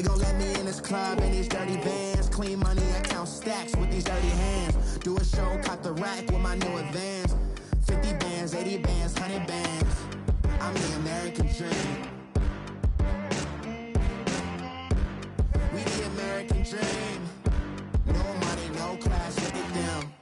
They gon' let me in this club in these dirty vans. Clean money, I count stacks with these dirty hands. Do a show, caught the rack with my new advance. 50 bands, 80 bands, 100 bands. I'm the American dream. We the American dream. No money, no class, look at them.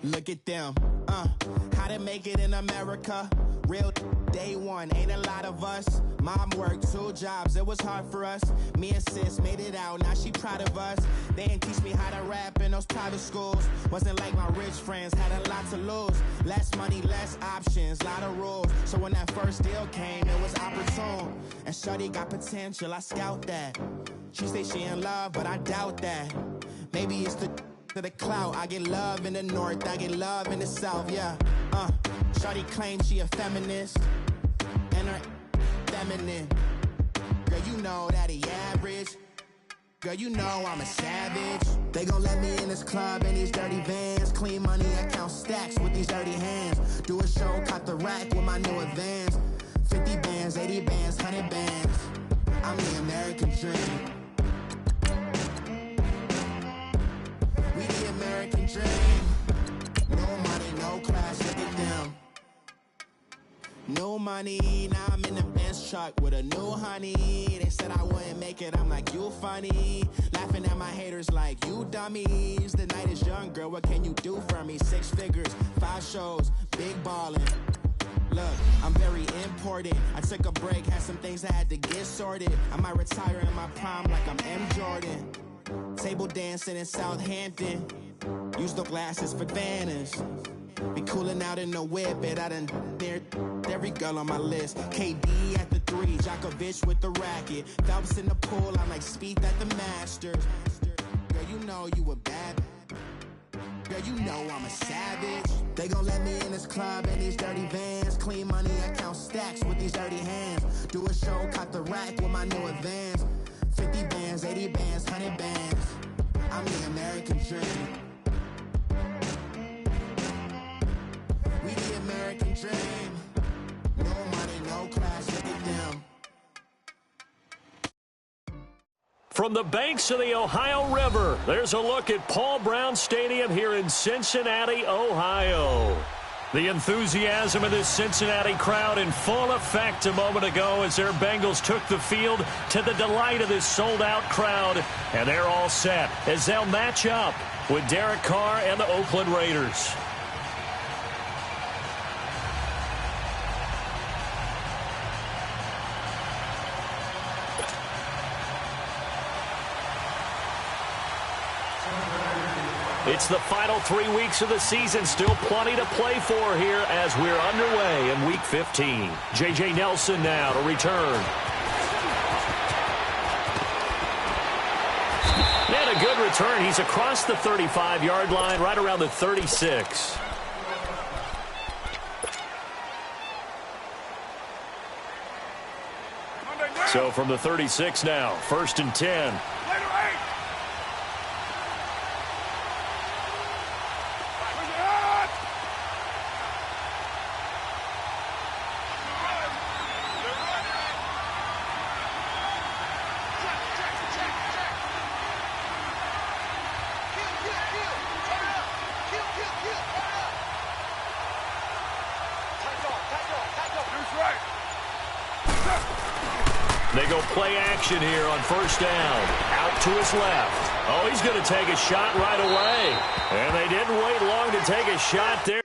Look at them, how to make it in America. Real day one, ain't a lot of us. Mom worked 2 jobs, it was hard for us. Me and sis made it out, now she proud of us. They didn't teach me how to rap in those private schools. Wasn't like my rich friends, had a lot to lose. Less money, less options, lot of rules. So when that first deal came, it was opportune. And shorty got potential, I scout that. She say she in love, but I doubt that. Maybe it's to the clout. I get love in the north, I get love in the south, yeah. Shorty claims she a feminist, and her feminine. Girl, you know that he average. Girl, you know I'm a savage. They gon' let me in this club in these dirty vans. Clean money, I count stacks with these dirty hands. Do a show, caught the rack with my new advance. 50 bands, 80 bands, 100 bands. I'm the American dream. We the American dream. No money, no class, look at them. No money, now I'm in the Benz truck with a new honey. They said I wouldn't make it, I'm like, you funny. Laughing at my haters like, you dummies. The night is young, girl, what can you do for me? 6 figures, 5 shows, big ballin'. Look, I'm very important. I took a break, had some things I had to get sorted. I might retire in my prime like I'm M. Jordan. Table dancing in Southampton. Use the glasses for Vannas. Be cooling out in the whip, and I done near every girl on my list. KD at the 3, Djokovic with the racket. Phelps in the pool, I'm like Spieth at the Masters. Girl, you know you a bad. Girl, you know I'm a savage. They gon' let me in this club in these dirty vans. Clean money, I count stacks with these dirty hands. Do a show, caught the rack with my new advance. 50 bands, 80 bands, 100 bands. I'm the American dream. We the American dream. No money, no class, look at them. From the banks of the Ohio River, there's a look at Paul Brown Stadium here in Cincinnati, Ohio. The enthusiasm of this Cincinnati crowd in full effect a moment ago as their Bengals took the field to the delight of this sold-out crowd. And they're all set as they'll match up with Derek Carr and the Oakland Raiders. It's the final 3 weeks of the season. Still plenty to play for here as we're underway in Week 15. J.J. Nelson now to return. And a good return. He's across the 35-yard line, right around the 36. So from the 36 now, 1st and 10. They go play action here on 1st down. Out to his left. Oh, he's going to take a shot right away. And they didn't wait long to take a shot there.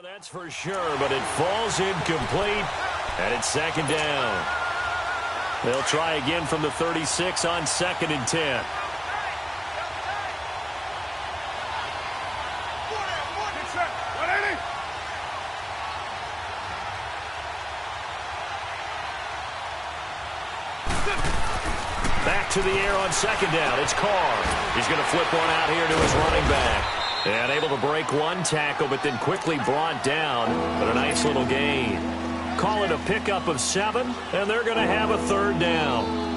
That's for sure, but it falls incomplete, and it's 2nd down. They'll try again from the 36 on 2nd and 10. to the air on second down. It's Carr. He's going to flip one out here to his running back. And able to break one tackle, but then quickly brought down. But a nice little gain. Call it a pickup of 7, and they're going to have a third down.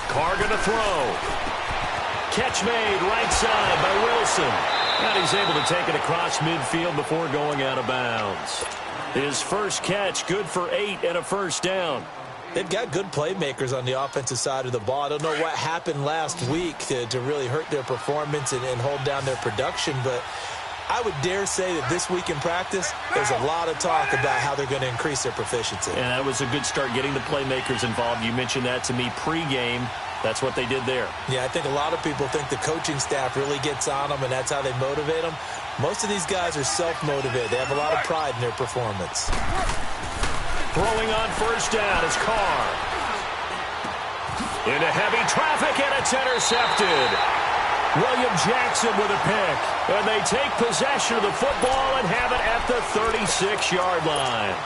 Carr going to throw. Catch made right side by Wilson. And he's able to take it across midfield before going out of bounds. His first catch, good for 8 and a first down. They've got good playmakers on the offensive side of the ball. I don't know what happened last week to really hurt their performance and hold down their production, but I would dare say that this week in practice, there's a lot of talk about how they're going to increase their proficiency. And that was a good start getting the playmakers involved. You mentioned that to me pregame. That's what they did there. Yeah, I think a lot of people think the coaching staff really gets on them, and that's how they motivate them. Most of these guys are self-motivated. They have a lot of pride in their performance. Throwing on first down is Carr. Into heavy traffic, and it's intercepted. William Jackson with a pick. And they take possession of the football and have it at the 36-yard line.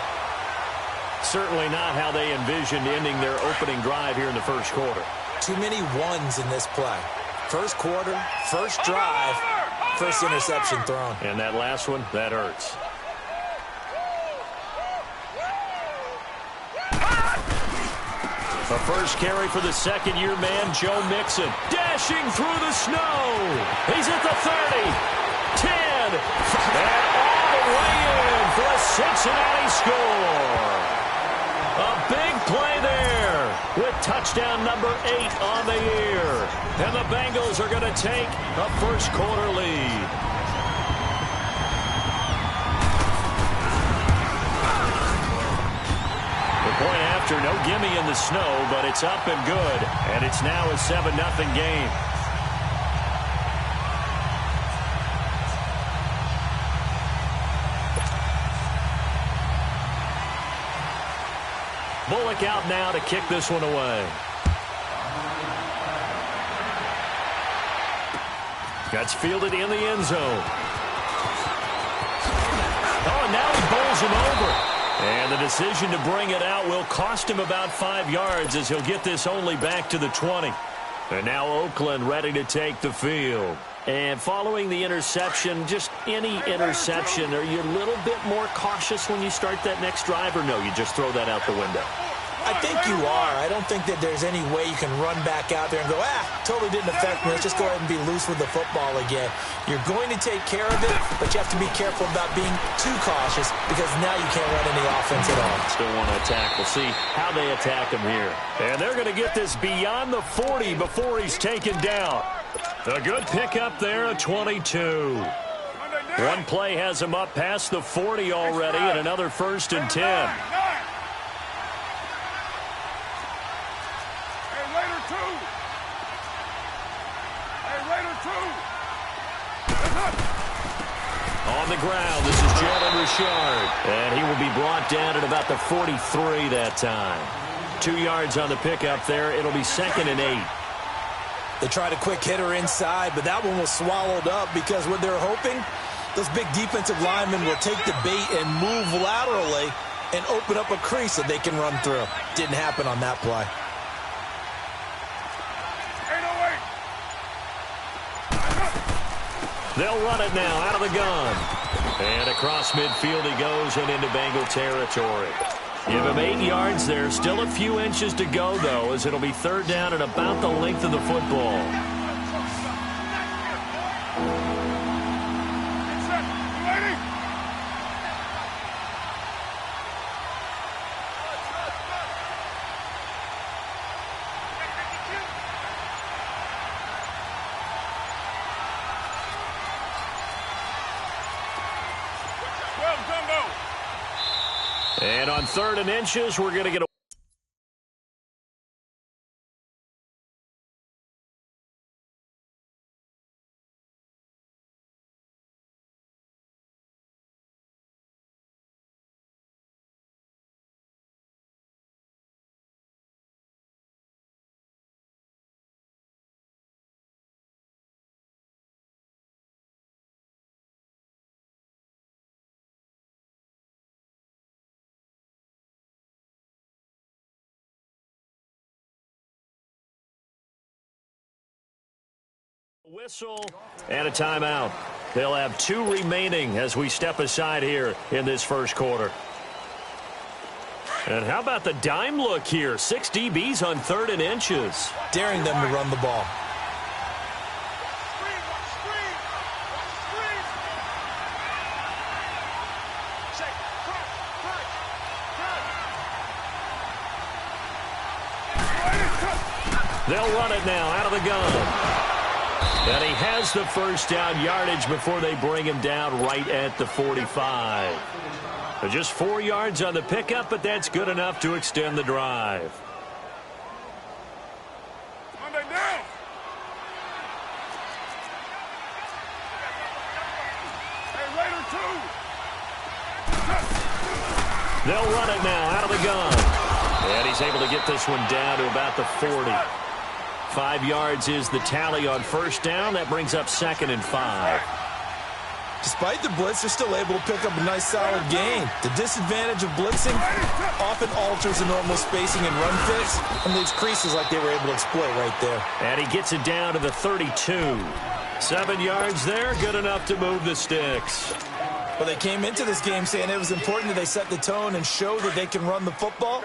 Certainly not how they envisioned ending their opening drive here in the first quarter. Too many ones in this play. First quarter, first drive, first interception thrown. And that last one, that hurts. The first carry for the second-year man, Joe Mixon. Dashing through the snow. He's at the 30, 10, and all the way in for a Cincinnati score. A big play there with touchdown number 8 on the year. And the Bengals are going to take a first-quarter lead. Point after, no gimme in the snow, but it's up and good, and it's now a 7-0 game. Bullock out now to kick this one away. Gets fielded in the end zone. Oh, and now he bowls him over. And the decision to bring it out will cost him about 5 yards as he'll get this only back to the 20. And now Oakland ready to take the field. And following the interception, just any interception, are you a little bit more cautious when you start that next drive, or no, you just throw that out the window? I think you are. I don't think that there's any way you can run back out there and go, totally didn't affect me. Let's just go ahead and be loose with the football again. You're going to take care of it, but you have to be careful about being too cautious because now you can't run any offense at all. Still want to attack. We'll see how they attack him here. And they're going to get this beyond the 40 before he's taken down. A good pickup there at 22. One play has him up past the 40 already, and another 1st and 10. On the ground, this is Jalen Richard. And he will be brought down at about the 43 that time. 2 yards on the pickup there. It'll be 2nd and 8. They tried a quick hitter inside, but that one was swallowed up because what they're hoping, those big defensive linemen will take the bait and move laterally and open up a crease that they can run through. Didn't happen on that play. They'll run it now out of the gun. And across midfield he goes and into Bengal territory. Give him 8 yards there. Still a few inches to go, though, as it'll be 3rd down and about the length of the football. And on 3rd and inches, we're going to get a Whistle and a timeout. They'll have 2 remaining as we step aside here in this first quarter. And how about the dime look here? 6 DBs on 3rd and inches. Daring them to run the ball. They'll run it now out of the gun. And he has the first down yardage before they bring him down right at the 45. Just 4 yards on the pickup, but that's good enough to extend the drive. They'll run it now out of the gun. And he's able to get this one down to about the 40. 5 yards is the tally on first down. That brings up 2nd and 5. Despite the blitz, they're still able to pick up a nice, solid gain. The disadvantage of blitzing often alters the normal spacing and run fits and leaves creases like they were able to exploit right there. And he gets it down to the 32. 7 yards there, good enough to move the sticks. Well, they came into this game saying it was important that they set the tone and show that they can run the football.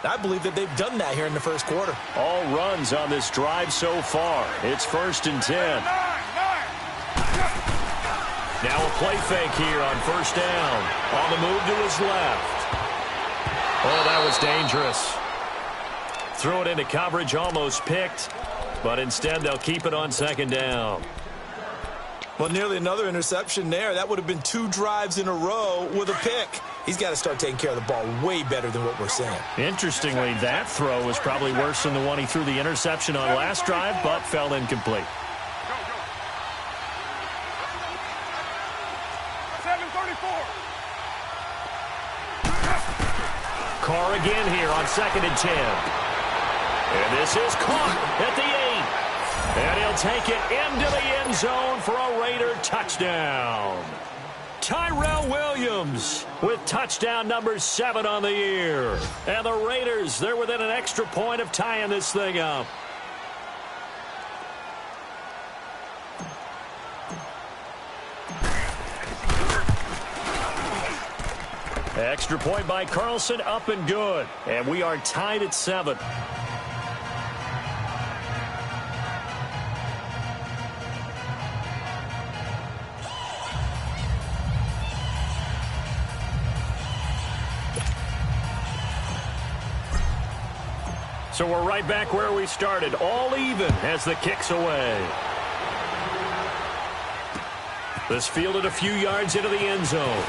I believe that they've done that here in the first quarter. All runs on this drive so far. It's 1st and 10. Now a play fake here on first down. On the move to his left. Oh, that was dangerous. Threw it into coverage, almost picked. But instead, they'll keep it on 2nd down. Well, nearly another interception there. That would have been 2 drives in a row with a pick. He's got to start taking care of the ball way better than what we're seeing. Interestingly, that throw was probably worse than the one he threw the interception on last drive, but fell incomplete. Carr again here on 2nd and 10. And this is caught at the 8. And he'll take it into the end zone for a Raider touchdown. Tyrell Williams with touchdown number 7 on the year. And the Raiders, they're within an extra point of tying this thing up. Extra point by Carlson, up and good. And we are tied at 7. So we're right back where we started, all even as the kick's away. This fielded a few yards into the end zone.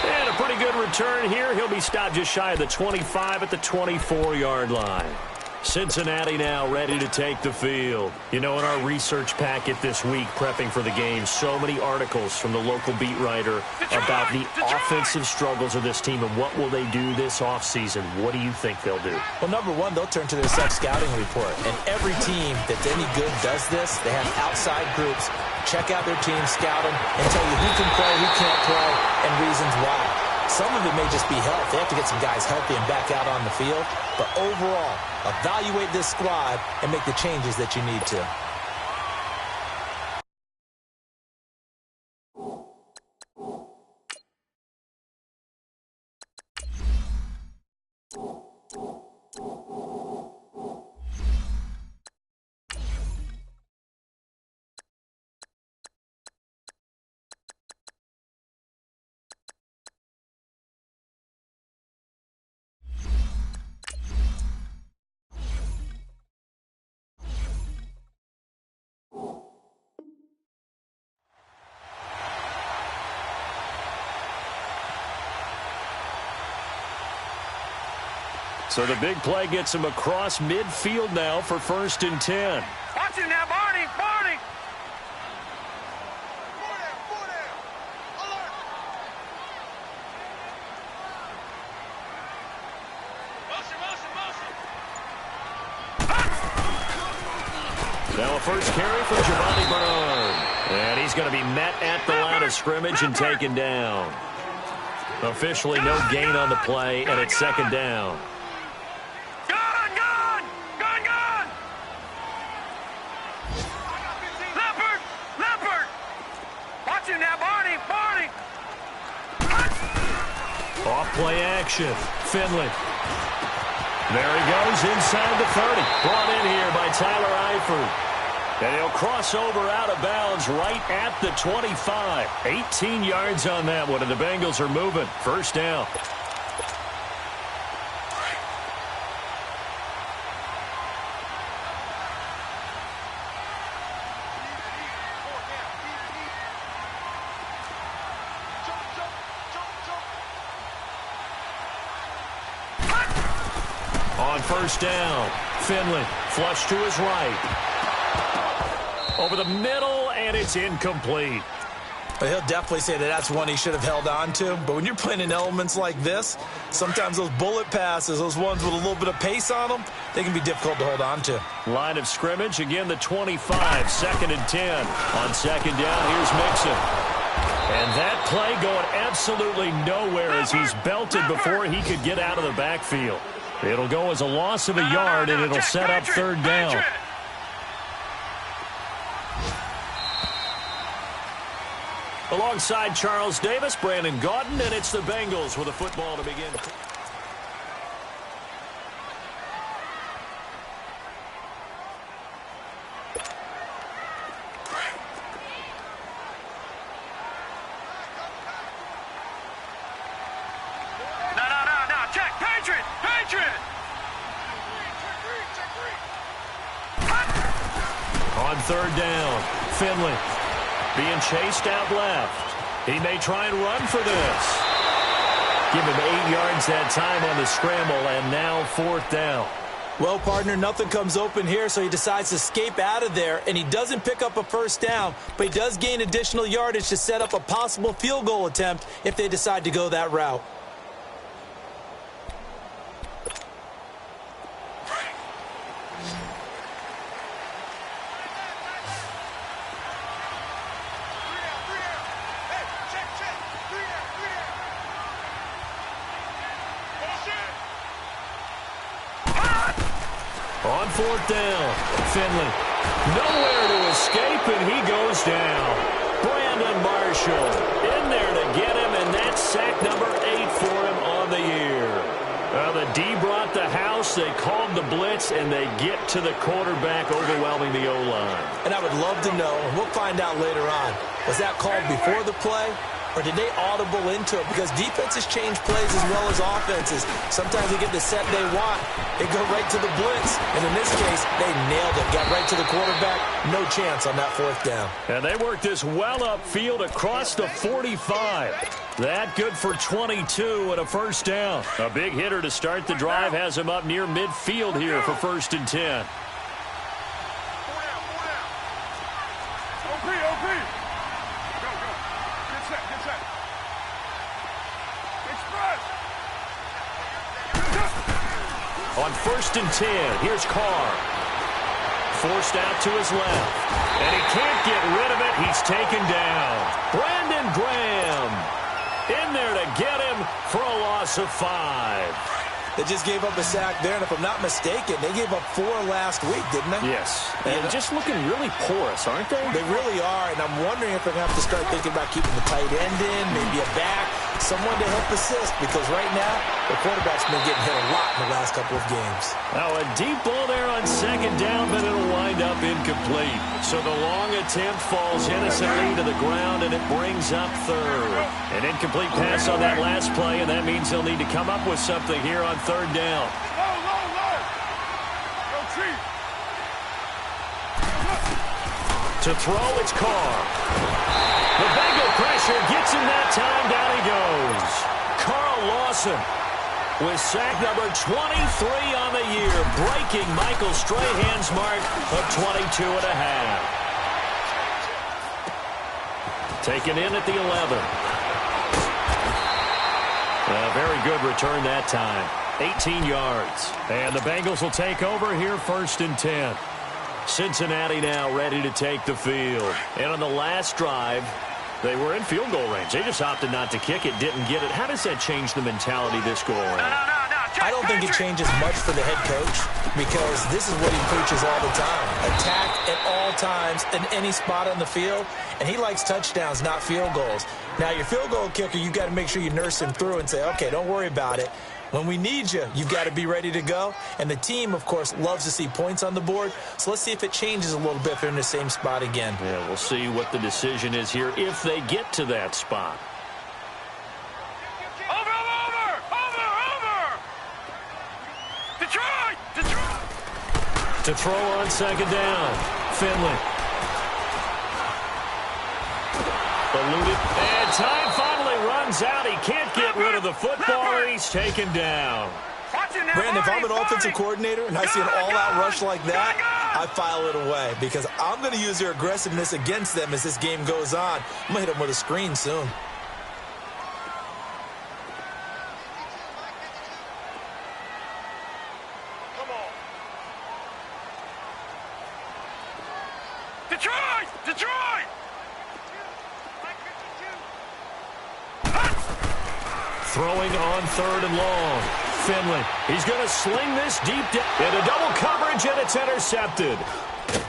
And a pretty good return here. He'll be stopped just shy of the 25 at the 24-yard line. Cincinnati now ready to take the field. You know, in our research packet this week, prepping for the game, so many articles from the local beat writer about the offensive struggles of this team and what will they do this offseason. What do you think they'll do? Well, number one, they'll turn to their self-scouting report. And every team that's any good does this. They have outside groups. Check out their team, scout them, and tell you who can play, who can't play, and reasons why. Some of it may just be health. They have to get some guys healthy and back out on the field. But overall, evaluate this squad and make the changes that you need to. So the big play gets him across midfield now for 1st and 10. Watch it now, Barney! Barney! Now a first carry for Giovanni Bernard. And he's going to be met at the line of scrimmage and taken down. Officially no gain on the play, and it's 2nd down. Off play action. Finley. There he goes inside the 30. Brought in here by Tyler Eifert. And he'll cross over out of bounds right at the 25. 18 yards on that one, and the Bengals are moving. First down. On first down, Finley flush to his right. Over the middle, and it's incomplete. Well, he'll definitely say that that's one he should have held on to. But when you're playing in elements like this, sometimes those bullet passes, those ones with a little bit of pace on them, they can be difficult to hold on to. Line of scrimmage, again the 25, 2nd and 10. On second down, here's Mixon. And that play going absolutely nowhere as he's belted before he could get out of the backfield. It'll go as a loss of a yard, and it'll set up third down. Alongside Charles Davis, Brandon Gaudin, and it's the Bengals with a football to begin. No. Check. Patriot. On third down, Finley being chased out left. He may try and run for this. Give him 8 yards that time on the scramble, and now fourth down. Well, partner, nothing comes open here, so he decides to escape out of there, and he doesn't pick up a first down, but he does gain additional yardage to set up a possible field goal attempt if they decide to go that route. On fourth down, Finley. Nowhere to escape, and he goes down. Brandon Marshall in there to get him, and that's sack number 8 for him on the year. The D brought the house. They called the blitz, and they get to the quarterback, overwhelming the O-line. And I would love to know, and we'll find out later on, was that called before the play? Or did they audible into it? Because defenses change plays as well as offenses. Sometimes they get the set they want. They go right to the blitz. And in this case, they nailed it. Got right to the quarterback. No chance on that fourth down. And they worked this well upfield across the 45. That good for 22 and a first down. A big hitter to start the drive has him up near midfield here for 1st and 10. On 1st and 10, here's Carr. Forced out to his left. And he can't get rid of it. He's taken down. Brandon Graham in there to get him for a loss of 5. They just gave up a sack there, and if I'm not mistaken, they gave up 4 last week, didn't they? Yes. And just looking really porous, aren't they? They really are, and I'm wondering if they're going to have to start thinking about keeping the tight end in, maybe a back, someone to help assist, because right now, the quarterback's been getting hit a lot in the last couple of games. Now, a deep ball there on second down, but it'll wind up incomplete. So the long attempt falls innocently to the ground, and it brings up third. An incomplete pass on that last play, and that means they'll need to come up with something here on third down. Low. Go Chief. To throw, it's Carr. The Bengal pressure gets him that time. Down he goes. Carl Lawson with sack number 23 on the year, breaking Michael Strahan's mark of 22 and a half. Taken in at the 11. A very good return that time. 18 yards. And the Bengals will take over here 1st and 10. Cincinnati now ready to take the field. And on the last drive, they were in field goal range. They just opted not to kick it, didn't get it. How does that change the mentality this go around? No. I don't think it changes much for the head coach because this is what he preaches all the time. Attack at all times in any spot on the field, and he likes touchdowns, not field goals. Now, your field goal kicker, you've got to make sure you nurse him through and say, okay, don't worry about it. When we need you, you've got to be ready to go. And the team, of course, loves to see points on the board. So let's see if it changes a little bit if they're in the same spot again. Yeah, we'll see what the decision is here if they get to that spot. To throw on second down, Finley. Eluded, and time finally runs out. He can't get rid of the football, and he's taken down. Brandon, if I'm an offensive coordinator and I see an all-out rush like that, I file it away because I'm going to use their aggressiveness against them as this game goes on. I'm going to hit them with a screen soon. Detroit! Throwing on third and long. Finley, he's going to sling this deep down. Into double coverage, and it's intercepted.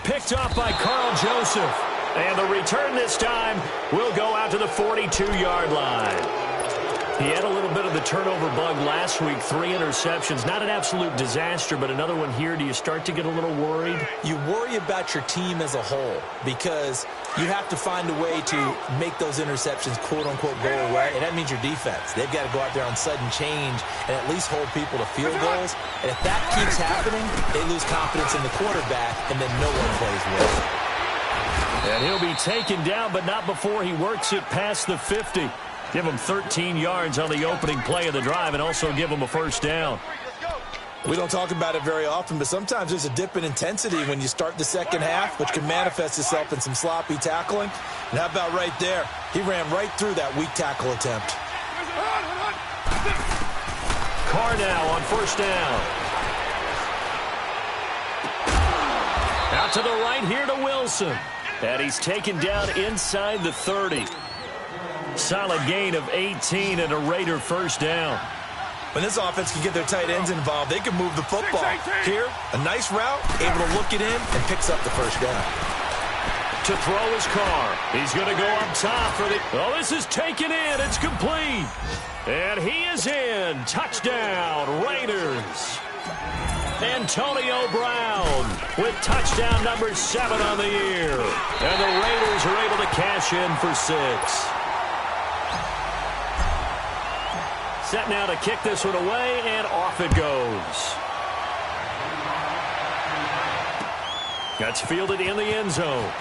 Picked off by Carl Joseph. And the return this time will go out to the 42-yard line. He had a little bit of the turnover bug last week, 3 interceptions. Not an absolute disaster, but another one here. Do you start to get a little worried? You worry about your team as a whole because you have to find a way to make those interceptions, quote-unquote, go away, and that means your defense. They've got to go out there on sudden change and at least hold people to field goals. And if that keeps happening, they lose confidence in the quarterback, and then no one plays well. And he'll be taken down, but not before he works it past the 50. Give him 13 yards on the opening play of the drive and also give him a first down. We don't talk about it very often, but sometimes there's a dip in intensity when you start the second half, which can manifest itself in some sloppy tackling. And how about right there? He ran right through that weak tackle attempt. Carr now on first down. Out to the right here to Wilson. And he's taken down inside the 30. Solid gain of 18 and a Raider first down. When this offense can get their tight ends involved, they can move the football. Here, a nice route, able to look it in, and picks up the first down. To throw his Carr. He's going to go up top for the... Oh, this is taken in. It's complete. And he is in. Touchdown, Raiders. Antonio Brown with touchdown number 7 on the year. And the Raiders are able to cash in for 6. Set now to kick this one away, and off it goes. That's fielded in the end zone.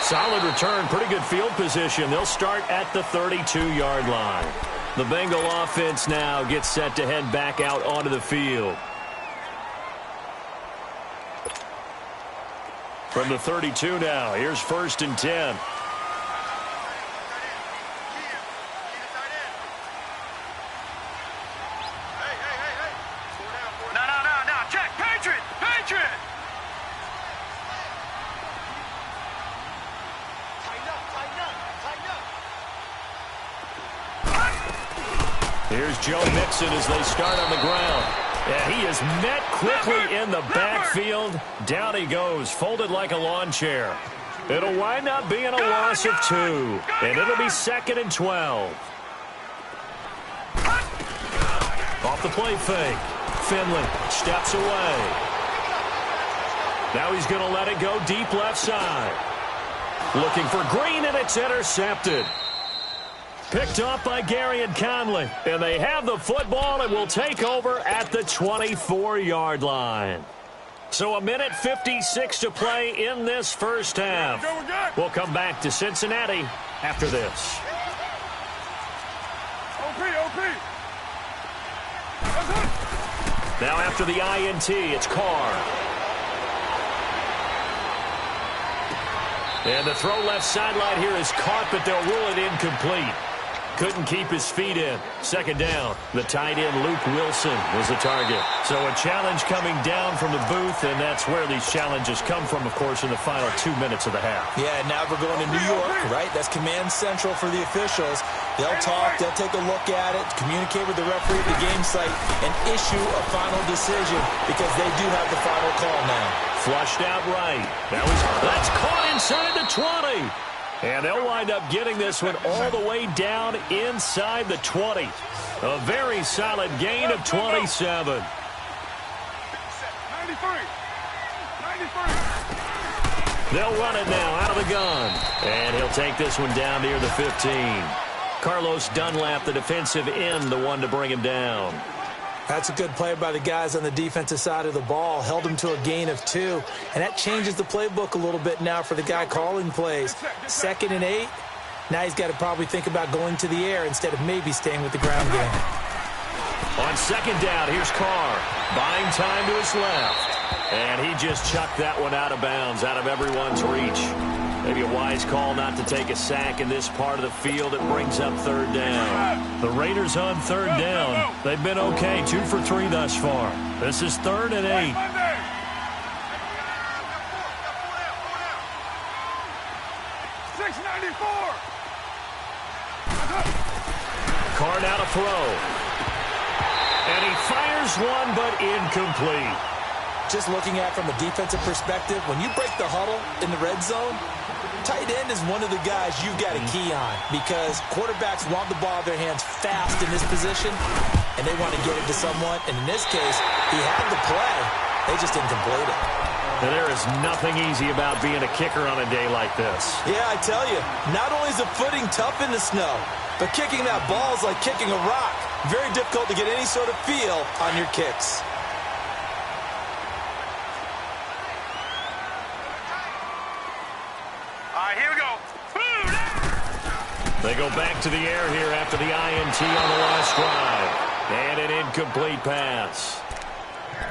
Solid return, pretty good field position. They'll start at the 32-yard line. The Bengal offense now gets set to head back out onto the field. From the 32 now, here's 1st and 10. Here's Joe Mixon as they start on the ground. And he is met quickly in the backfield. Down he goes, folded like a lawn chair. It'll wind up being a loss of 2. And it'll be 2nd and 12. Off the play fake. Finley steps away. Now he's going to let it go deep left side. Looking for Green, and it's intercepted. Picked off by Gary and Conley. And they have the football and will take over at the 24-yard line. So 1:56 to play in this first half. We'll come back to Cincinnati after this. Now after the INT, it's Carr. And the throw left sideline here is caught, but they'll rule it incomplete. Couldn't keep his feet in. Second down. The tight end, Luke Wilson, was the target. So a challenge coming down from the booth, and that's where these challenges come from, of course, in the final 2 minutes of the half. Yeah, now we're going to New York, right? That's command central for the officials. They'll talk, they'll take a look at it, communicate with the referee at the game site, and issue a final decision because they do have the final call now. Flushed out right. That's caught inside the 20. And they'll wind up getting this one all the way down inside the 20. A very solid gain of 27. 93. 93. They'll run it now out of the gun. And he'll take this one down near the 15. Carlos Dunlap, the defensive end, the one to bring him down. That's a good play by the guys on the defensive side of the ball. Held him to a gain of 2. And that changes the playbook a little bit now for the guy calling plays. 2nd and 8. Now he's got to probably think about going to the air instead of maybe staying with the ground game. On second down, here's Carr. Buying time to his left. And he just chucked that one out of bounds, out of everyone's reach. Maybe a wise call not to take a sack in this part of the field. It brings up third down. The Raiders on third down. They've been okay, 2 for 3 thus far. This is 3rd and 8. Carr now to throw. And he fires one, but incomplete. Just looking at from a defensive perspective, when you break the huddle in the red zone, tight end is one of the guys you've got a key on because quarterbacks want the ball in their hands fast in this position, and they want to get it to someone. And in this case, he had the play. They just didn't complete it. And there is nothing easy about being a kicker on a day like this. Yeah, I tell you, not only is the footing tough in the snow, but kicking that ball is like kicking a rock. Very difficult to get any sort of feel on your kicks. They go back to the air here after the INT on the last drive. And an incomplete pass.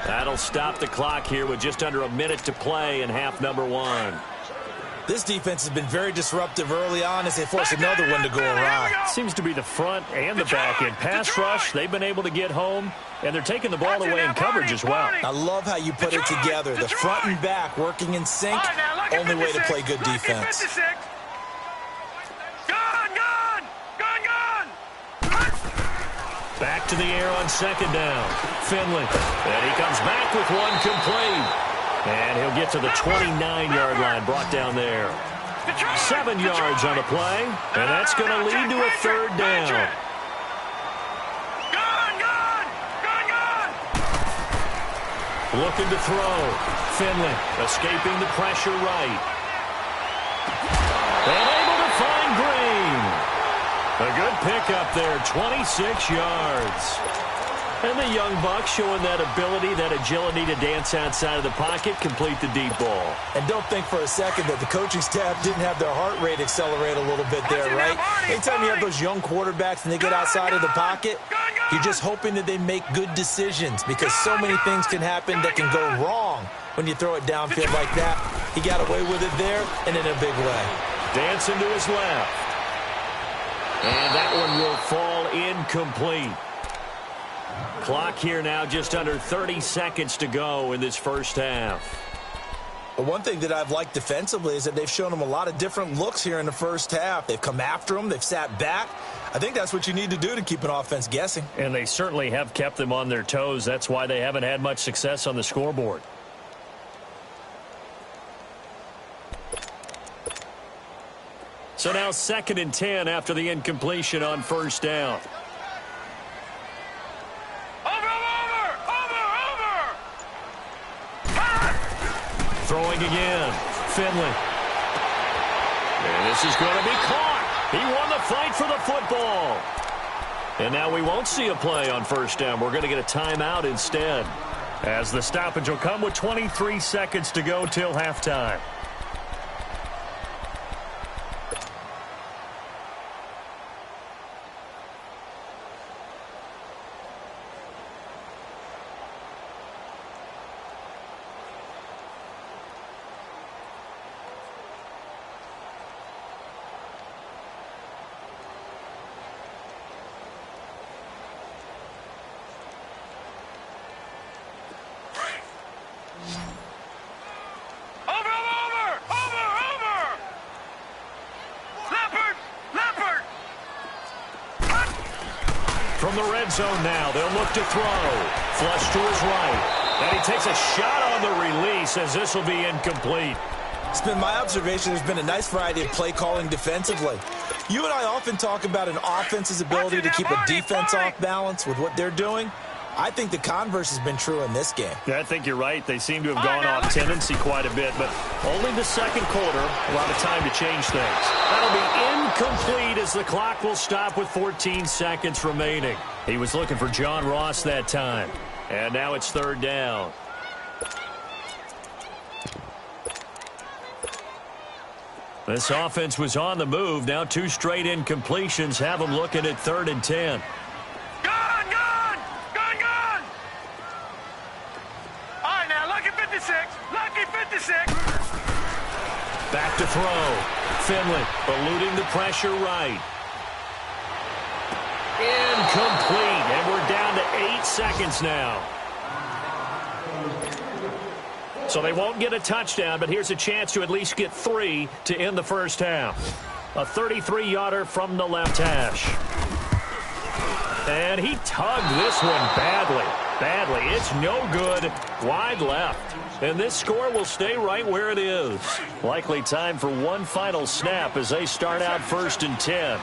That'll stop the clock here with just under a minute to play in half number 1. This defense has been very disruptive early on as they force another one to go around. Seems to be the front and the back end. Pass rush, they've been able to get home, and they're taking the ball away in coverage as well. I love how you put it together. The front and back working in sync, only way to play good defense. Back to the air on second down. Finley. And he comes back with one complete. And he'll get to the 29-yard line, brought down there. 7 yards on the play, and that's going to lead to a third down. Looking to throw. Finley escaping the pressure right. And able to find Green. A good pickup there, 26 yards. And the young buck showing that ability, that agility to dance outside of the pocket, complete the deep ball. And don't think for a second that the coaching staff didn't have their heart rate accelerate a little bit there, right? Anytime you have those young quarterbacks and they get outside of the pocket, you're just hoping that they make good decisions because so many things can happen that can go wrong when you throw it downfield like that. He got away with it there and in a big way. Dancing to his left. And that one will fall incomplete. Clock here now, just under 30 seconds to go in this first half. But one thing that I've liked defensively is that they've shown them a lot of different looks here in the first half. They've come after them. They've sat back. I think that's what you need to do to keep an offense guessing. And they certainly have kept them on their toes. That's why they haven't had much success on the scoreboard. So now 2nd and 10 after the incompletion on first down. Throwing again. Finley. And this is going to be caught. He won the fight for the football. And now we won't see a play on first down. We're going to get a timeout instead, as the stoppage will come with 23 seconds to go till halftime. From the red zone now, they'll look to throw. Flush to his right. And he takes a shot on the release as this will be incomplete. It's been my observation there's been a nice variety of play calling defensively. You and I often talk about an offense's ability to keep a defense off balance with what they're doing. I think the converse has been true in this game. Yeah, I think you're right. They seem to have gone off tendency quite a bit, but only the second quarter, a lot of time to change things. That'll be incomplete as the clock will stop with 14 seconds remaining. He was looking for John Ross that time, and now it's third down. This offense was on the move. Now 2 straight incompletions have them looking at 3rd and 10. Back to throw. Finley eluding the pressure right. Incomplete. And we're down to 8 seconds now. So they won't get a touchdown, but here's a chance to at least get 3 to end the first half. A 33-yarder from the left hash. And he tugged this one badly. It's no good. Wide left. And this score will stay right where it is. Likely time for one final snap as they start out 1st and 10.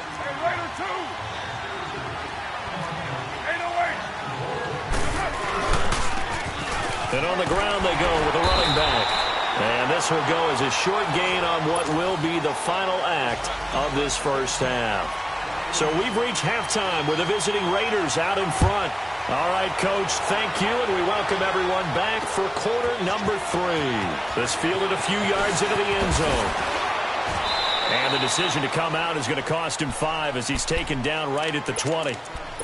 And on the ground they go with a running back. And this will go as a short gain on what will be the final act of this first half. So we've reached halftime with the visiting Raiders out in front. All right, Coach, thank you, and we welcome everyone back for quarter number 3. This fielded a few yards into the end zone. And the decision to come out is going to cost him 5 as he's taken down right at the 20.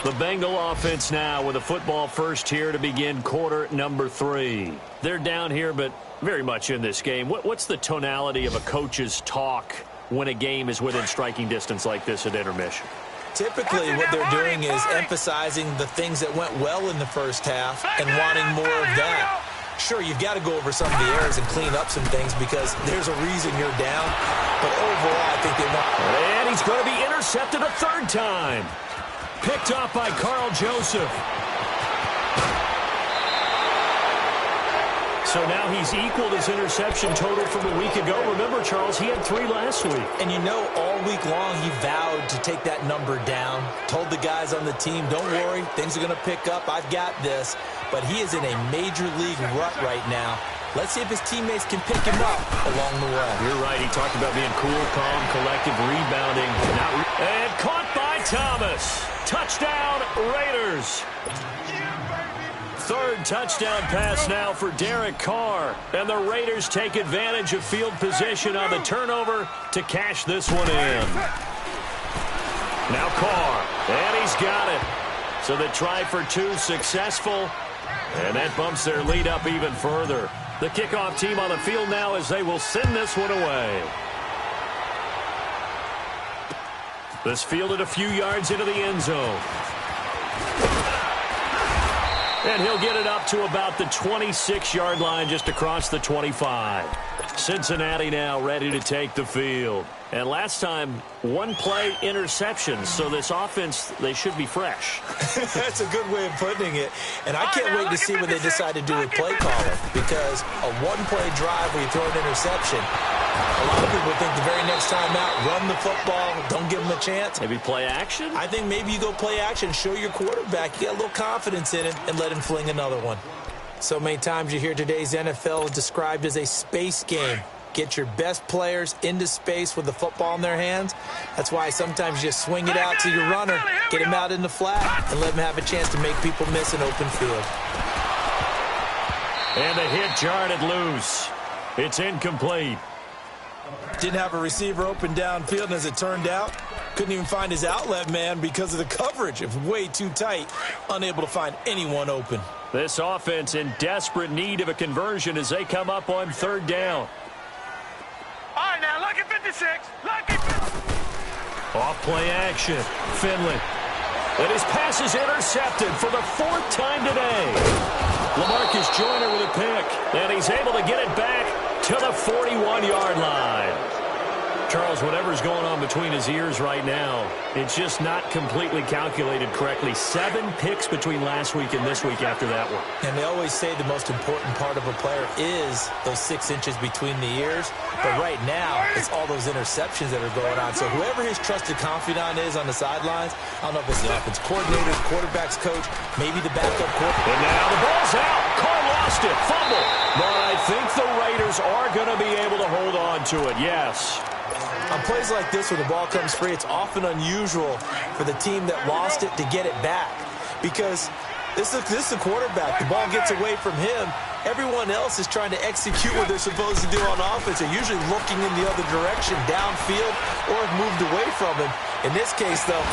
The Bengal offense now with a football first here to begin quarter number 3. They're down here, but very much in this game. What's the tonality of a coach's talk when a game is within striking distance like this at intermission? Typically, what they're doing is emphasizing the things that went well in the first half and wanting more of that. Sure, you've got to go over some of the errors and clean up some things because there's a reason you're down. But overall, I think they want... And he's going to be intercepted a 3rd time. Picked off by Carl Joseph. So now he's equaled his interception total from a week ago. Remember, Charles, he had 3 last week. And you know, all week long he vowed to take that number down. Told the guys on the team, don't worry, things are going to pick up. I've got this. But he is in a major league rut right now. Let's see if his teammates can pick him up along the way. You're right. He talked about being cool, calm, collective, rebounding. And caught by Thomas. Touchdown, Raiders. 3rd touchdown pass now for Derek Carr. And the Raiders take advantage of field position on the turnover to cash this one in. Now Carr. And he's got it. So the try for 2 successful. And that bumps their lead up even further. The kickoff team on the field now as they will send this one away. This fielded a few yards into the end zone. And he'll get it up to about the 26-yard line just across the 25. Cincinnati now ready to take the field. And last time, 1-play interception. So this offense, they should be fresh. That's a good way of putting it. And I can't wait to see what they decide to do with play calling. Because a 1-play drive where you throw an interception, a lot of people think the very next time out, run the football, don't give them a chance. Maybe play action? I think maybe you go play action, show your quarterback, you get a little confidence in it, and let him fling another one. So many times you hear today's NFL described as a space game. Get your best players into space with the football in their hands. That's why sometimes you just swing it out to your runner, get him out in the flat, and let him have a chance to make people miss an open field. And the hit jarred it loose. It's incomplete. Didn't have a receiver open downfield, and as it turned out, couldn't even find his outlet man because of the coverage. It was way too tight, unable to find anyone open. This offense in desperate need of a conversion as they come up on 3rd down. All right, now, lucky 56. Lucky 56. Off play action. Finley. And his pass is intercepted for the 4th time today. LaMarcus Joyner with a pick. And he's able to get it back to the 41-yard line. Charles, whatever's going on between his ears right now, it's just not completely calculated correctly. 7 picks between last week and this week after that one. And they always say the most important part of a player is those 6 inches between the ears. But right now, it's all those interceptions that are going on. So whoever his trusted confidant is on the sidelines, I don't know if it's the offense coordinator, quarterback's coach, maybe the backup quarterback. And now the ball's out. Carr lost it. Fumble. But I think the Raiders are going to be able to hold on to it. Yes. On plays like this where the ball comes free, it's often unusual for the team that lost it to get it back. Because this is a quarterback. The ball gets away from him. Everyone else is trying to execute what they're supposed to do on offense. They're usually looking in the other direction, downfield, or have moved away from him. In this case, though,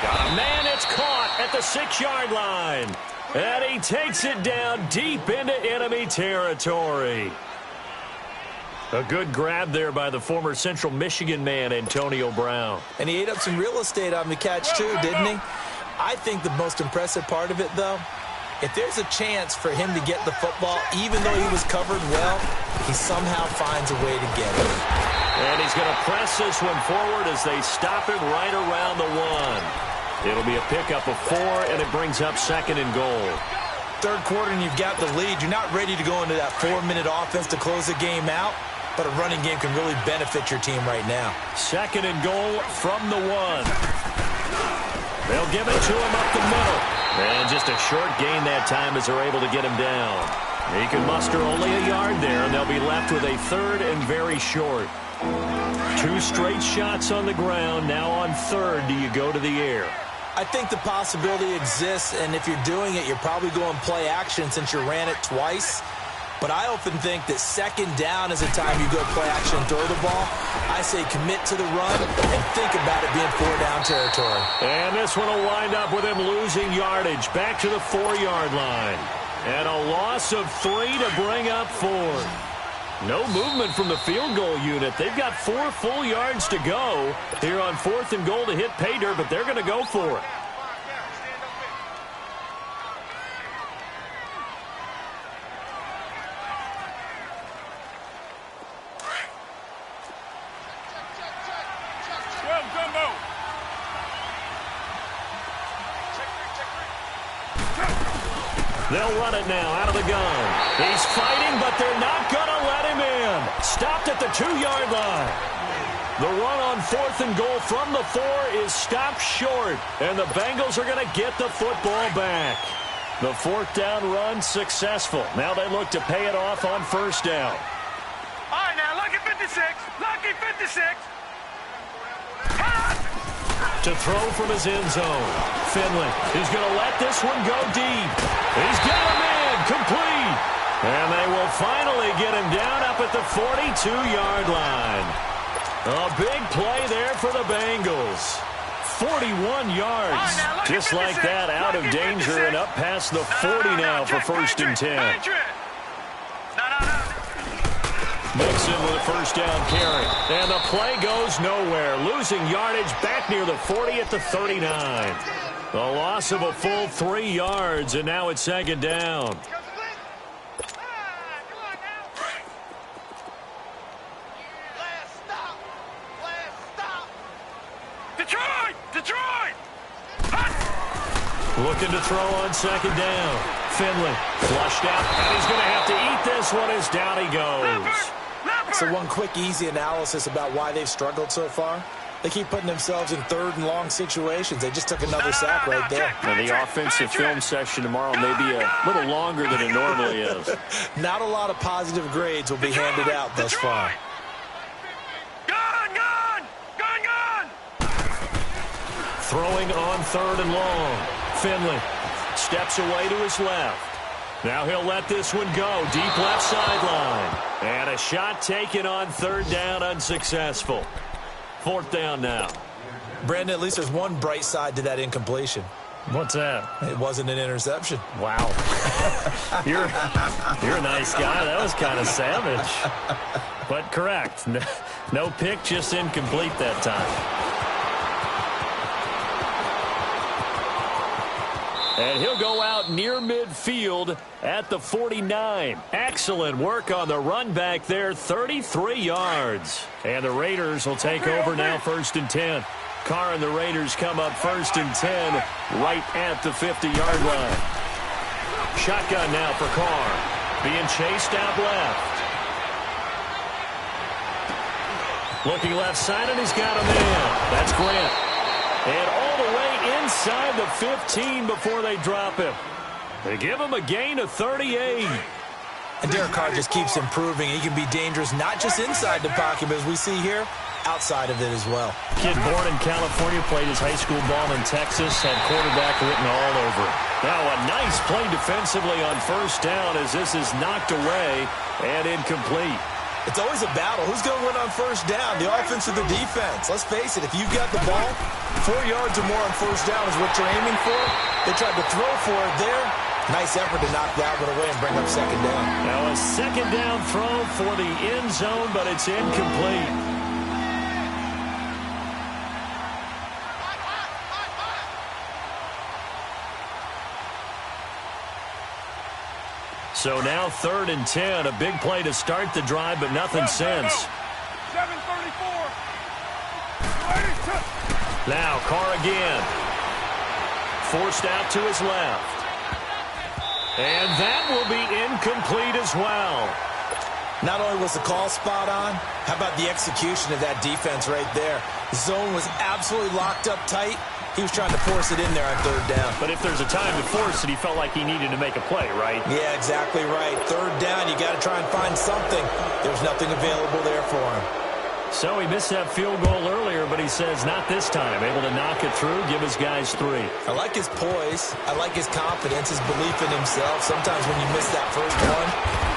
got a man. It's caught at the 6-yard line. And he takes it down deep into enemy territory. A good grab there by the former Central Michigan man, Antonio Brown. And he ate up some real estate on the catch, too, didn't he? I think the most impressive part of it, though, if there's a chance for him to get the football, even though he was covered well, he somehow finds a way to get it. And he's going to press this one forward as they stop it right around the 1. It'll be a pickup of 4, and it brings up 2nd and goal. Third quarter, and you've got the lead. You're not ready to go into that 4-minute offense to close the game out. But a running game can really benefit your team right now. 2nd and goal from the 1. They'll give it to him up the middle. And just a short gain that time as they're able to get him down. He can muster only a yard there, and they'll be left with a 3rd and very short. 2 straight shots on the ground. Now on 3rd, do you go to the air? I think the possibility exists, and if you're doing it, you're probably going play action since you ran it twice. But I often think that 2nd down is the time you go play action and throw the ball. I say commit to the run and think about it being 4-down territory. And this one will wind up with him losing yardage back to the 4-yard line. And a loss of 3 to bring up 4. No movement from the field goal unit. They've got 4 full yards to go here on 4th and goal to hit pay dirt, but they're going to go for it. They'll run it now out of the gun. He's fighting, but they're not going to let him in. Stopped at the 2-yard line. The run on 4th and goal from the 4 is stopped short, and the Bengals are going to get the football back. The 4th down run successful. Now they look to pay it off on 1st down. All right, now, lucky 56. Lucky 56. To throw from his end zone. Finley is going to let this one go deep. He's got him in, complete. And they will finally get him down up at the 42-yard line. A big play there for the Bengals. 41 yards. Just like that, out of danger and up past the 40 now for 1st and 10. Mixon with a 1st down carry. And the play goes nowhere. Losing yardage back near the 40 at the 39. The loss of a full 3 yards, and now it's 2nd down. Detroit! Detroit! Looking to throw on 2nd down. Finley flushed out, and he's going to have to eat this one as down he goes. So one quick, easy analysis about why they've struggled so far. They keep putting themselves in 3rd and long situations. They just took another sack right there. And the offensive film session tomorrow may be a little longer than it normally is. Not a lot of positive grades will be handed out thus far. Gun, gun! Gun, gun! Throwing on 3rd and long. Finley steps away to his left. Now he'll let this one go. Deep left sideline. And a shot taken on 3rd down, unsuccessful. 4th down now. Brandon, at least there's one bright side to that incompletion. What's that? It wasn't an interception. Wow. You're a nice guy. That was kind of savage. But correct. No pick, just incomplete that time. And he'll go out near midfield at the 49. Excellent work on the run back there, 33 yards. And the Raiders will take over now, 1st and 10. Carr and the Raiders come up 1st and 10 right at the 50-yard line. Shotgun now for Carr. Being chased out left. Looking left side, and he's got a man. That's Grant. And all the way inside the 15 before they drop him. They give him a gain of 38. And Derek Carr just keeps improving. He can be dangerous not just inside the pocket, but as we see here, outside of it as well. Kid born in California, played his high school ball in Texas, had quarterback written all over it. Now a nice play defensively on 1st down as this is knocked away and incomplete. It's always a battle. Who's going to win on 1st down, the offense or the defense? Let's face it, if you've got the ball, 4 yards or more on 1st down is what you're aiming for. They tried to throw for it there. Nice effort to knock that one away and bring up 2nd down. Now a 2nd down throw for the end zone, but it's incomplete. So now 3rd and 10, a big play to start the drive, but nothing since. 7:34. Now Carr again. Forced out to his left. And that will be incomplete as well. Not only was the call spot on, how about the execution of that defense right there? The zone was absolutely locked up tight. He was trying to force it in there on 3rd down. But if there's a time to force it, he felt like he needed to make a play, right? Yeah, exactly right. 3rd down, you got to try and find something. There's nothing available there for him. So he missed that field goal earlier, but he says not this time. Able to knock it through, give his guys 3. I like his poise. I like his confidence, his belief in himself. Sometimes when you miss that first one,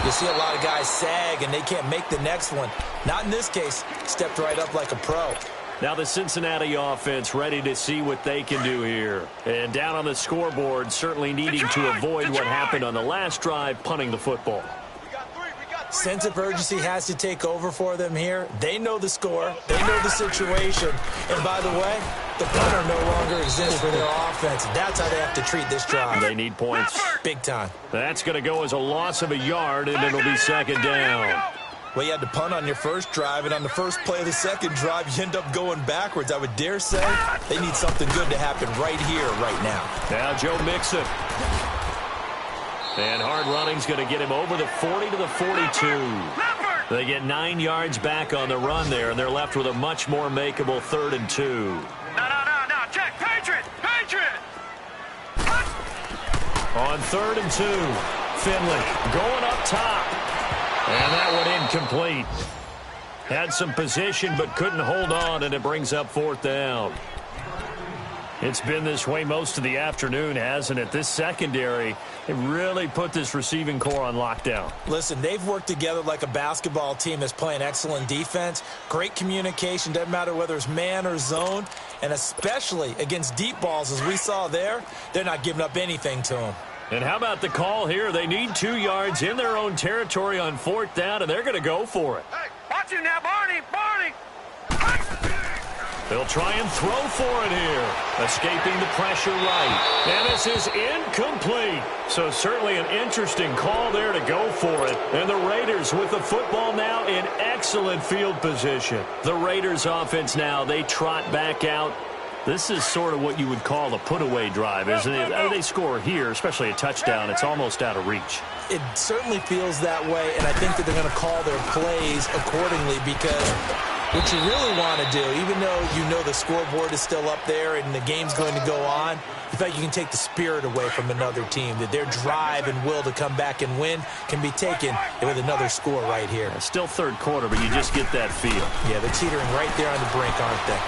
you see a lot of guys sag and they can't make the next one. Not in this case. Stepped right up like a pro. Now the Cincinnati offense ready to see what they can do here. And down on the scoreboard, certainly needing to avoid what happened on the last drive, punting the football. Sense of urgency has to take over for them here. They know the score. They know the situation. And by the way, the punter no longer exists for their offense. That's how they have to treat this drive. They need points. Big time. That's going to go as a loss of a yard, and it'll be 2nd down. Well, you had to punt on your first drive, and on the first play of the second drive, you end up going backwards. I would dare say they need something good to happen right here, right now. Now Joe Mixon. And hard running's going to get him over the 40 to the 42. They get 9 yards back on the run there, and they're left with a much more makeable 3rd and 2. No. Check. Patriot. On 3rd and 2, Finley going up top. And that one incomplete. Had some position but couldn't hold on, and it brings up 4th down. It's been this way most of the afternoon, hasn't it? This secondary, it really put this receiving core on lockdown. Listen, they've worked together like a basketball team that's playing excellent defense. Great communication, doesn't matter whether it's man or zone. And especially against deep balls, as we saw there, they're not giving up anything to them. And how about the call here? They need 2 yards in their own territory on 4th down, and they're going to go for it. Hey, watch him now, Barney. They'll try and throw for it here. Escaping the pressure right. And this is incomplete. So certainly an interesting call there to go for it. And the Raiders with the football now in excellent field position. The Raiders offense now, they trot back out. This is sort of what you would call a put-away drive, isn't it? They score here, especially a touchdown. It's almost out of reach. It certainly feels that way, and I think that they're going to call their plays accordingly because what you really want to do, even though you know the scoreboard is still up there and the game's going to go on, in fact, you can take the spirit away from another team, that their drive and will to come back and win can be taken with another score right here. It's still 3rd quarter, but you just get that feel. Yeah, they're teetering right there on the brink, aren't they?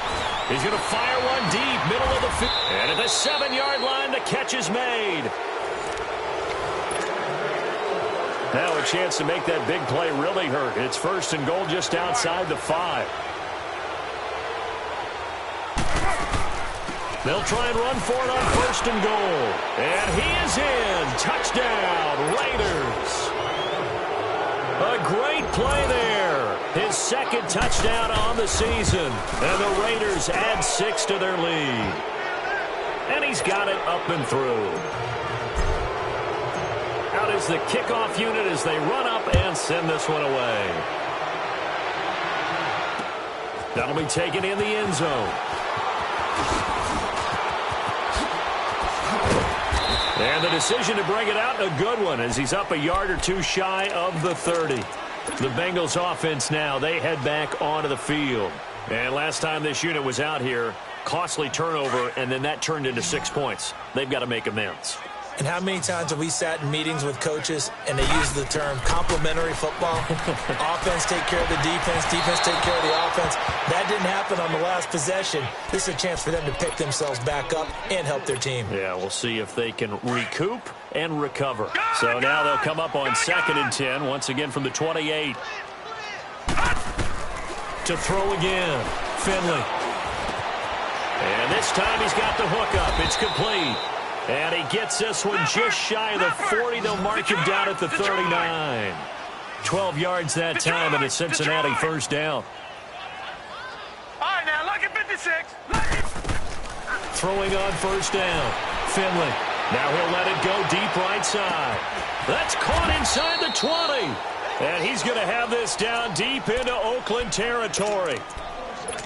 He's going to fire one deep, middle of the field. And at the 7-yard line, the catch is made. Now a chance to make that big play really hurt. It's 1st and goal just outside the 5. They'll try and run for it on 1st and goal. And he is in. Touchdown, Raiders. A great play there. His 2nd touchdown on the season. And the Raiders add 6 to their lead. And he's got it up and through. Out is the kickoff unit as they run up and send this one away. That'll be taken in the end zone. And the decision to bring it out, a good one, as he's up a yard or two shy of the 30. The Bengals offense now, they head back onto the field. And last time this unit was out here, costly turnover, and then that turned into 6 points. They've got to make amends. And how many times have we sat in meetings with coaches and they use the term complementary football? Offense take care of the defense, defense take care of the offense. That didn't happen on the last possession. This is a chance for them to pick themselves back up and help their team. Yeah, we'll see if they can recoup and recover. So now they'll come up on 2nd and 10, once again from the 28. To throw again, Finley. And this time he's got the hook up. It's complete. And he gets this one just shy of the 40. They'll mark him down at the 39. 12 yards that time, and a Cincinnati first down. All right, now, look at 56. Throwing on first down. Finley. Now he'll let it go deep right side. That's caught inside the 20. And he's going to have this down deep into Oakland territory.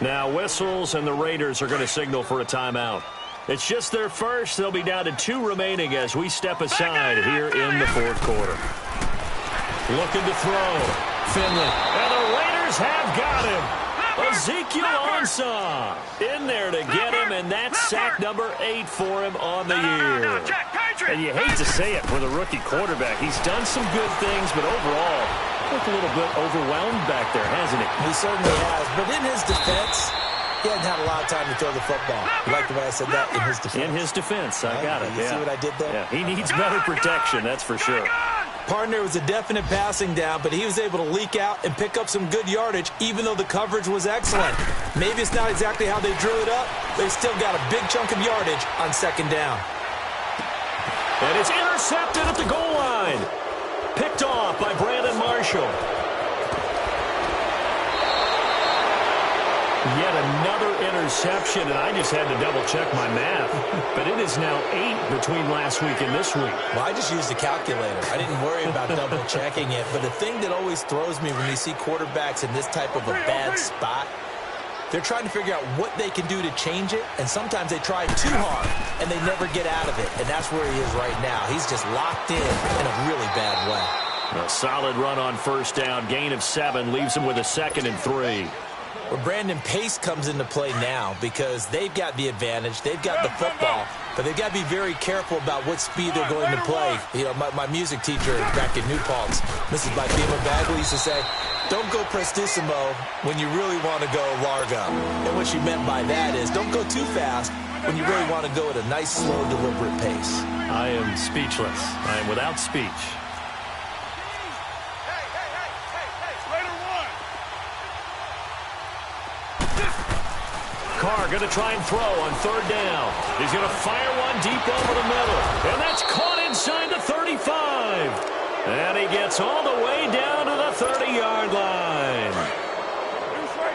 Now whistles, and the Raiders are going to signal for a timeout. It's just their first. They'll be down to 2 remaining as we step aside here in the fourth quarter. Looking to throw. Finley. And the Raiders have got him. Ezekiel Ansah in there to get him, and that's sack number 8 for him on the year. And you hate to say it for the rookie quarterback. He's done some good things, but overall, looked a little bit overwhelmed back there, hasn't he? He certainly has. But in his defense, he hasn't had a lot of time to throw the football. You like the way I said that? In his defense. In his defense. I got it. You see what I did there? Yeah, he needs better protection, that's for sure. Partner was a definite passing down, but he was able to leak out and pick up some good yardage, even though the coverage was excellent. Maybe it's not exactly how they drew it up, but they still got a big chunk of yardage on 2nd down. And it's intercepted at the goal line. Picked off by Brandon Marshall. Yet another interception, and I just had to double-check my math. But it is now 8 between last week and this week. Well, I just used a calculator. I didn't worry about double-checking it. But the thing that always throws me when you see quarterbacks in this type of a bad spot, they're trying to figure out what they can do to change it, and sometimes they try too hard, and they never get out of it. And that's where he is right now. He's just locked in a really bad way. A solid run on first down. Gain of 7 leaves him with a 2nd and 3. Well, Brandon, pace comes into play now because they've got the advantage. They've got the football, but they've got to be very careful about what speed they're going to play. You know, my music teacher back in New Paltz, Mrs. Bifema Bagley, used to say, don't go prestissimo when you really want to go largo. And what she meant by that is don't go too fast when you really want to go at a nice, slow, deliberate pace. I am speechless. I am without speech. Carr going to try and throw on 3rd down. He's going to fire one deep over the middle. And that's caught inside the 35. And he gets all the way down to the 30-yard line.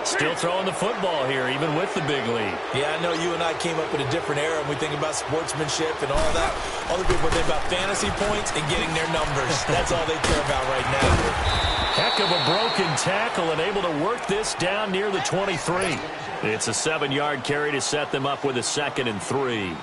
Still throwing the football here, even with the big lead. Yeah, I know you and I came up in a different era, and we think about sportsmanship and all that. Other people think about fantasy points and getting their numbers. That's all they care about right now. Heck of a broken tackle and able to work this down near the 23. It's a 7-yard carry to set them up with a 2nd and 3.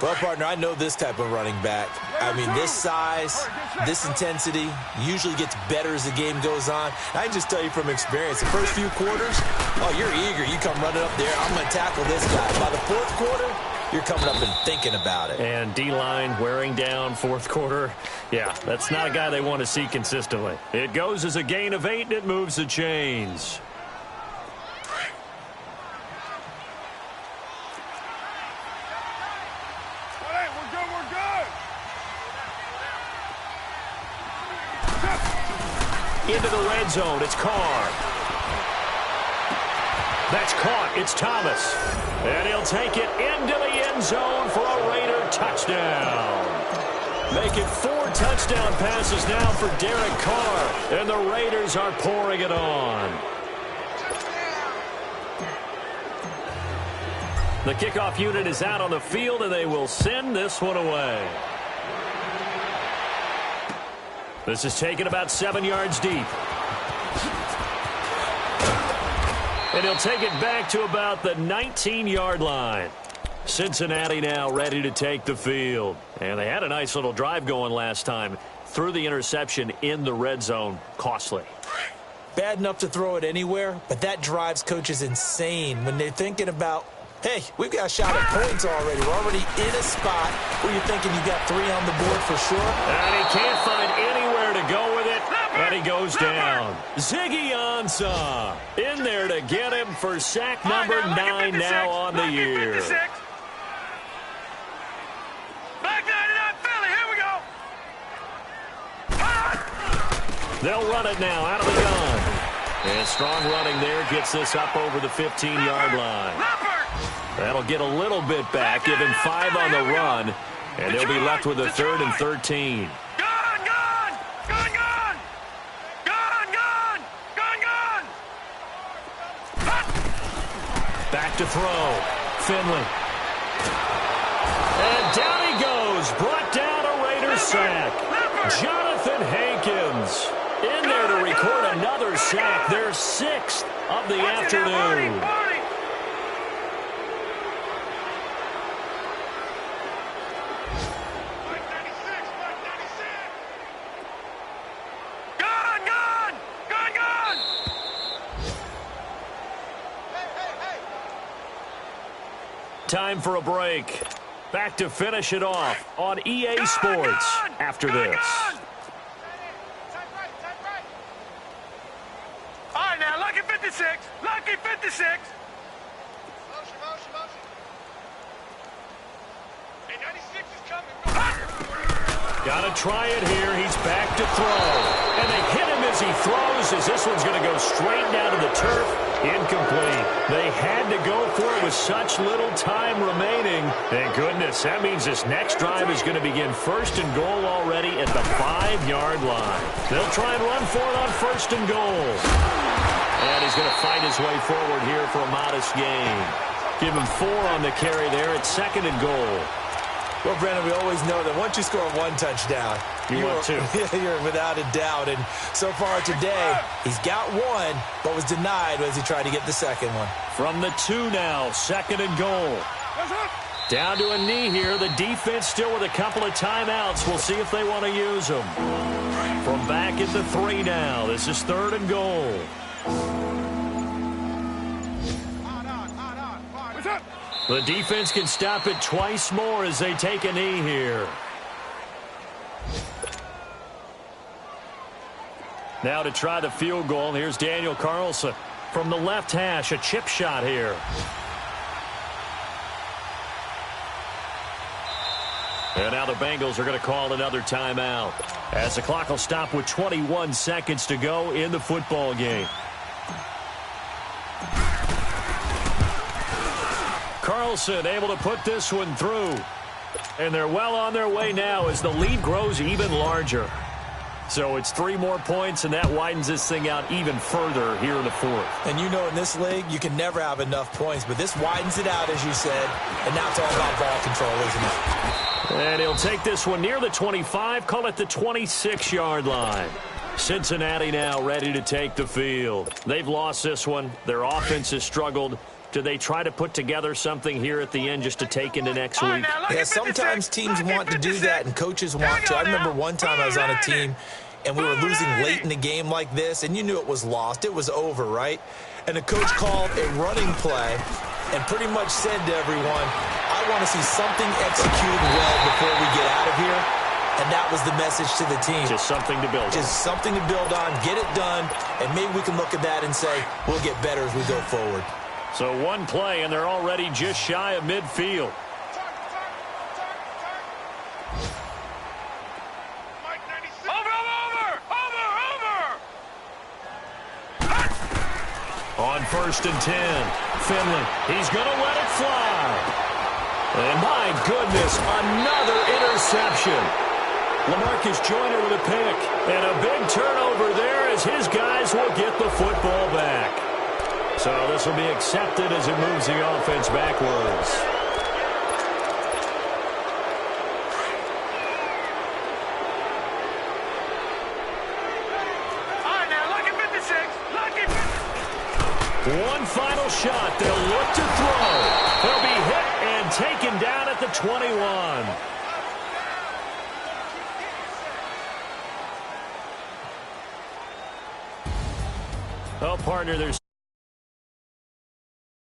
Well, partner, I know this type of running back. I mean, this size, this intensity usually gets better as the game goes on. I can just tell you from experience, the first few quarters, oh, you're eager. You come running up there, I'm going to tackle this guy. By the 4th quarter, you're coming up and thinking about it. And D-line wearing down 4th quarter. Yeah, that's not a guy they want to see consistently. It goes as a gain of 8, and it moves the chains. Into the red zone, it's Carr. That's caught, it's Thomas. And he'll take it into the end zone for a Raider touchdown. Make it 4 touchdown passes now for Derek Carr. And the Raiders are pouring it on. The kickoff unit is out on the field, and they will send this one away. This is taken about 7 yards deep. And he'll take it back to about the 19-yard line. Cincinnati now ready to take the field. And they had a nice little drive going last time. Threw the interception in the red zone. Costly. Bad enough to throw it anywhere, but that drives coaches insane when they're thinking about, hey, we've got a shot at points already. We're already in a spot where you're thinking you got 3 on the board for sure. And he can't find anywhere to go with it. And he goes down. Ziggy Ansah in there to get him for sack number 9 now on the year. Back 99 Philly, here we go. They'll run it now out of the gun. And strong running there gets this up over the 15-yard line. That'll get a little bit back, give him 5 on the run, and they'll be left with a 3rd and 13. Back to throw. Finley. And down he goes. Brought down a Raiders sack. Jonathan Hankins in there to record another sack. Their 6th of the afternoon. Time for a break. Back to finish it off on EA Sports after this. All right, now, lucky 56. Lucky 56. Motion. Hey, 96 is coming. Got to try it here. He's back to throw. And they hit him as he throws, as this one's going to go straight down to the turf. Incomplete. They had to go for it with such little time remaining. Thank goodness. That means this next drive is going to begin 1st and goal already at the 5-yard line. They'll try and run for it on 1st and goal. And he's going to fight his way forward here for a modest gain. Give him 4 on the carry there at 2nd and goal. Well, Brandon, we always know that once you score 1 touchdown, you're 2. You're without a doubt. And so far today, he's got 1, but was denied as he tried to get the 2nd one. From the 2 now, 2nd and goal. Down to a knee here. The defense still with a couple of timeouts. We'll see if they want to use them. From back at the 3 now. This is 3rd and goal. The defense can stop it twice more as they take a knee here. Now to try the field goal. Here's Daniel Carlson from the left hash. A chip shot here. And now the Bengals are going to call another timeout as the clock will stop with 21 seconds to go in the football game. Carlson able to put this one through. And they're well on their way now as the lead grows even larger. So it's 3 more points, and that widens this thing out even further here in the 4th. And you know in this league, you can never have enough points, but this widens it out, as you said, and now it's all about ball control, isn't it? And he'll take this one near the 25, call it the 26-yard line. Cincinnati now ready to take the field. They've lost this one. Their offense has struggled. Do they try to put together something here at the end just to take into next week? Yeah, sometimes teams want to do that and coaches want to. I remember one time I was on a team and we were losing late in the game like this, and you knew it was lost. It was over, right? And the coach called a running play and pretty much said to everyone, I want to see something executed well before we get out of here. And that was the message to the team. Just something to build on. Just something to build on, get it done, and maybe we can look at that and say, we'll get better as we go forward. So 1 play, and they're already just shy of midfield. On 1st and 10, Finley, he's going to let it fly. And my goodness, another interception. LaMarcus Joyner with a pick. And a big turnover there as his guys will get the football back. So this will be accepted as it moves the offense backwards. All right, now, look at 56. Look at 56. One final shot. They'll look to throw. He'll be hit and taken down at the 21. Oh, partner, there's